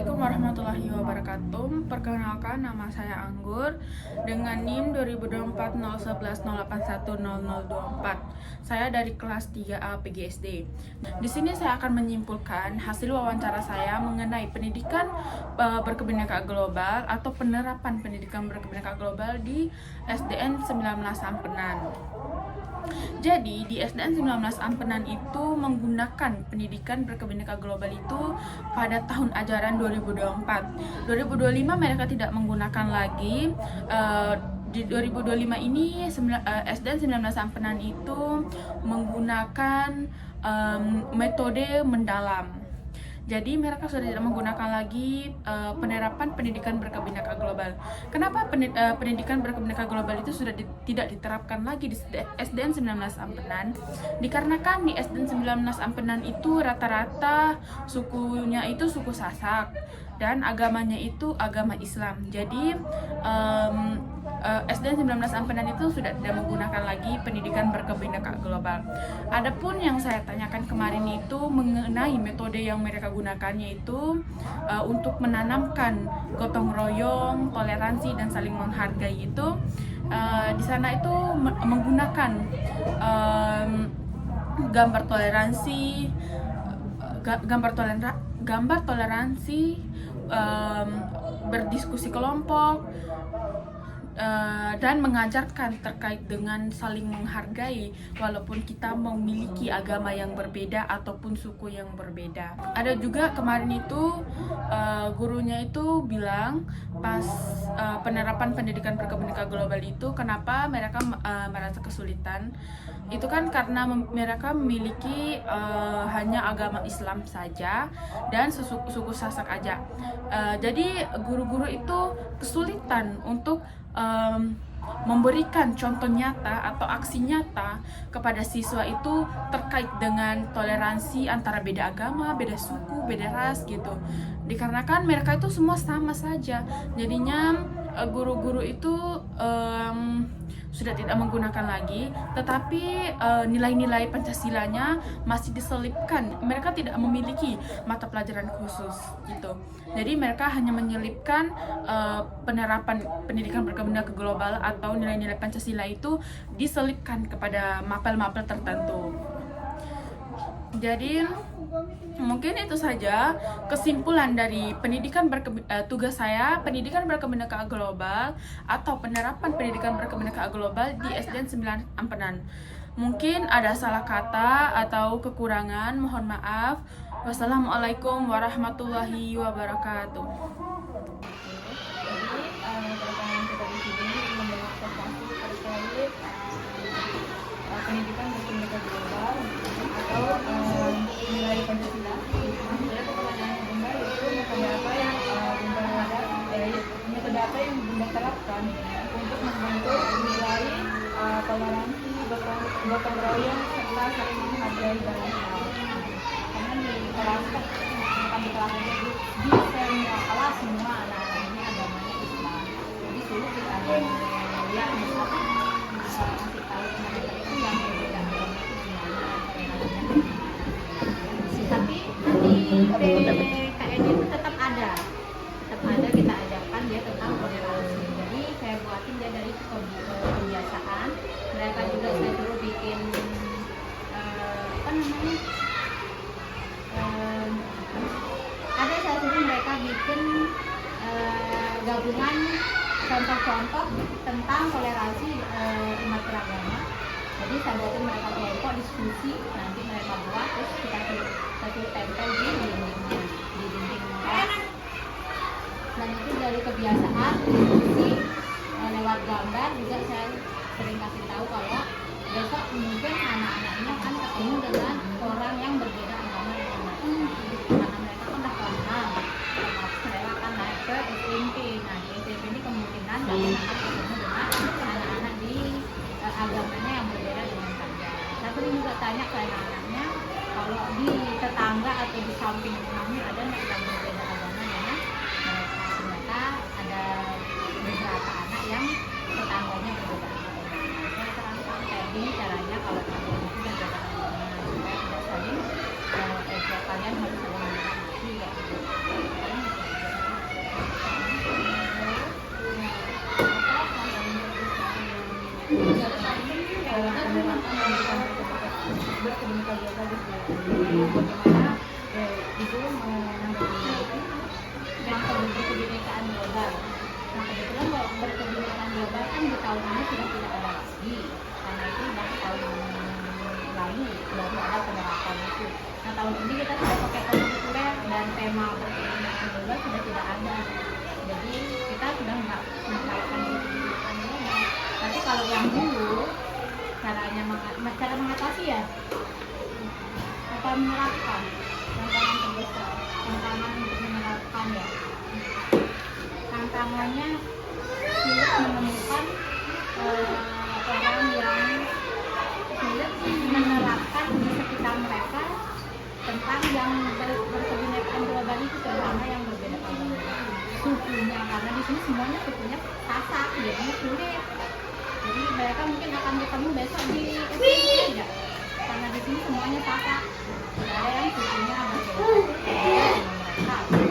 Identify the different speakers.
Speaker 1: Assalamualaikum warahmatullahi wabarakatuh. Perkenalkan, nama saya Anggur dengan NIM 20240110810024. Saya dari kelas 3A PGSD. Di sini saya akan menyimpulkan hasil wawancara saya mengenai pendidikan berkebinekaan global atau penerapan pendidikan berkebinekaan global di SDN 19 Ampenan. Jadi di SDN 19 Ampenan itu menggunakan pendidikan berkebinekaan global itu pada tahun ajaran 2024. 2025 mereka tidak menggunakan lagi. Di 2025 ini SDN 19 Ampenan itu menggunakan metode mendalam. Jadi mereka sudah tidak menggunakan lagi penerapan pendidikan berkebinekaan global. Kenapa pendidikan berkebinekaan global itu sudah tidak diterapkan lagi di SDN 19 Ampenan? Dikarenakan di SDN 19 Ampenan itu rata-rata sukunya itu suku Sasak dan agamanya itu agama Islam. Jadi SDN 19 Ampenan itu sudah tidak menggunakan lagi pendidikan berkebinekaan global. Adapun yang saya tanyakan kemarin itu mengenai metode yang mereka gunakan, yaitu untuk menanamkan gotong royong, toleransi dan saling menghargai itu di sana itu menggunakan gambar toleransi, berdiskusi kelompok, dan mengajarkan terkait dengan saling menghargai walaupun kita memiliki agama yang berbeda ataupun suku yang berbeda. Ada juga kemarin itu gurunya itu bilang pas penerapan pendidikan berkebinekaan global itu kenapa mereka merasa kesulitan. Itu kan karena mereka memiliki hanya agama Islam saja dan suku Sasak aja. Jadi guru-guru itu kesulitan untuk memberikan contoh nyata atau aksi nyata kepada siswa itu terkait dengan toleransi antara beda agama, beda suku, beda ras gitu. Dikarenakan mereka itu semua sama saja. Jadinya guru-guru itu sudah tidak menggunakan lagi, tetapi nilai-nilai Pancasilanya masih diselipkan. Mereka tidak memiliki mata pelajaran khusus gitu. Jadi mereka hanya menyelipkan penerapan pendidikan berkebinekaan global atau nilai-nilai Pancasila itu diselipkan kepada mapel-mapel tertentu. Jadi mungkin itu saja kesimpulan dari tugas saya pendidikan berkebinekaan global atau penerapan pendidikan berkebinekaan global di SDN 9 Ampenan. Mungkin ada salah kata atau kekurangan, mohon maaf. Wassalamualaikum warahmatullahi wabarakatuh.
Speaker 2: Jadi kedatangan kita di sini memberi observasi terkait pendidikan berkebinekaan global atau nilai Pancasila. Sebenarnya pertanyaan Bunda itu metode apa yang Bunda terapkan untuk membentuk nilai toleransi, gotong royong serta saling menghargai dalam hal. Karena di kelas di semua kelas semua anak-anak ini agamanya Islam. Jadi sulit kita yang bisa kasih tahu mereka itu yang berbeda agama itu gimana. Tapi di PKN itu tetap ada kita ajarkan dia tentang toleransi. Jadi saya buatin dia dari kebiasaan. Mereka juga saya suruh bikin ada saya suruh mereka bikin gabungan contoh-contoh tentang toleransi umat beragama. Jadi saya buatin mereka kelompok diskusi, nanti mereka buat terus kita tempel di dinding kelas. Dan itu dari kebiasaan diskusi lewat gambar juga saya sering kasih tahu kalau besok mungkin anak-anaknya akan ketemu dengan orang yang berbeda agama dengan mereka. Karena mereka kan udah paham, otomatis mereka akan naik ke SMP. Nah di SMP ini kemungkinan akan ketemu dengan anak-anak di agamanya yang berbeda dengan saya. Saya sering juga tanya ke anak-anaknya kalau di tetangga atau di samping rumahnya ada anak yang berbeda agama dengan mereka. Ternyata ada beberapa anak yang tetangganya berbeda agama. Saya terangkan kayak gini caranya kalau kalian itu berbeda agama supaya tidak saling kalian harus saling menghormati ya. penerapan pendidikan berkebinekaan global di seluruh dunia. Bagaimana Ibu menanggapi itu yang berkebinekaan global. Nah kebetulan kalau berkebinekaan global kan di tahun ini sudah tidak ada lagi, karena itu sudah tahun lalu baru ada penerapan itu. Nah tahun ini kita sudah pakai kontemporer dan tema berkebinekaan global sudah tidak ada. Jadi kita sudah nggak menerapkan berkebinekaan global. Tapi kalau yang dulu caranya cara mengatasi ya apa menerapkan tantangan terbesar, tantangan untuk menerapkan ya, tantangannya sulit menemukan orang yang sulit menerapkan di sekitar mereka tentang yang berkebinekaan global itu, terutama yang berbeda sukunya, karena di sini semuanya sukunya Sasak, jadi sulit. Jadi mereka mungkin akan ketemu besok di SMP tidak, karena di sini semuanya Sasak, tidak ada yang sukunya berbeda dengan mereka.